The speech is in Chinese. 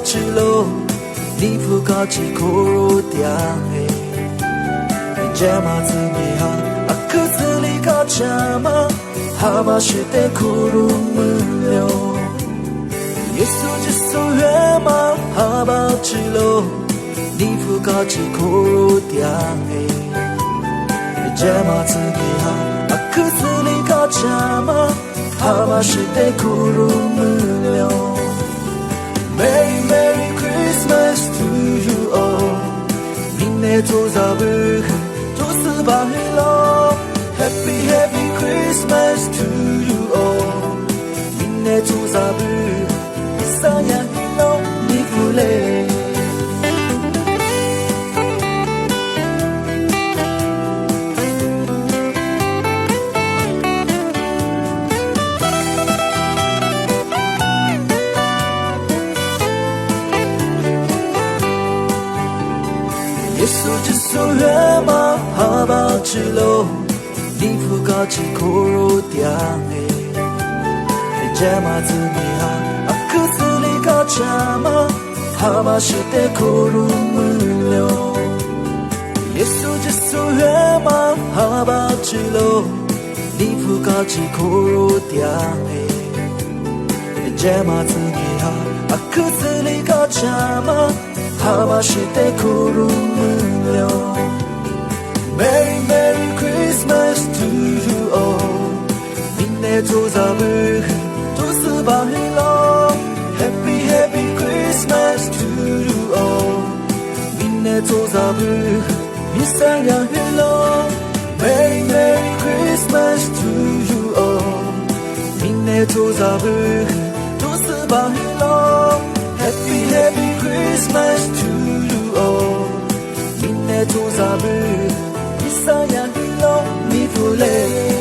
之路，你不高起苦如点诶，你这么子你哈，啊可是你高这么，哈巴是得苦如门流。耶稣之所愿嘛，哈巴之路，你不高起苦如点诶，你这么子你哈，啊可是你高这么，哈巴是得苦如门流。Merry Merry Christmas to you all， 明年做啥不？做事把黑咯。Happy Happy Christmas to you all， 明年做啥不？啥样黑咯？你不累？耶稣之所愿嘛，哈巴之路，你不高起苦如点诶，你这么子你哈，啊可是你高这么，哈巴是得苦如门流。耶稣之所愿嘛，哈巴之路，你不高起苦如点诶，你这么子你哈，啊可是你高这么。哈巴是得苦如门流。Merry Merry Christmas to you all， 明年做啥不？做事把黑咯。Happy Happy Christmas to you all， 明年做啥不？你三样黑咯。Merry Merry Christmas to you all， 明年做啥不？做事把黑咯。Happy Happy Christmas to you all， 明年做啥不？你啥样黑咯？你不累？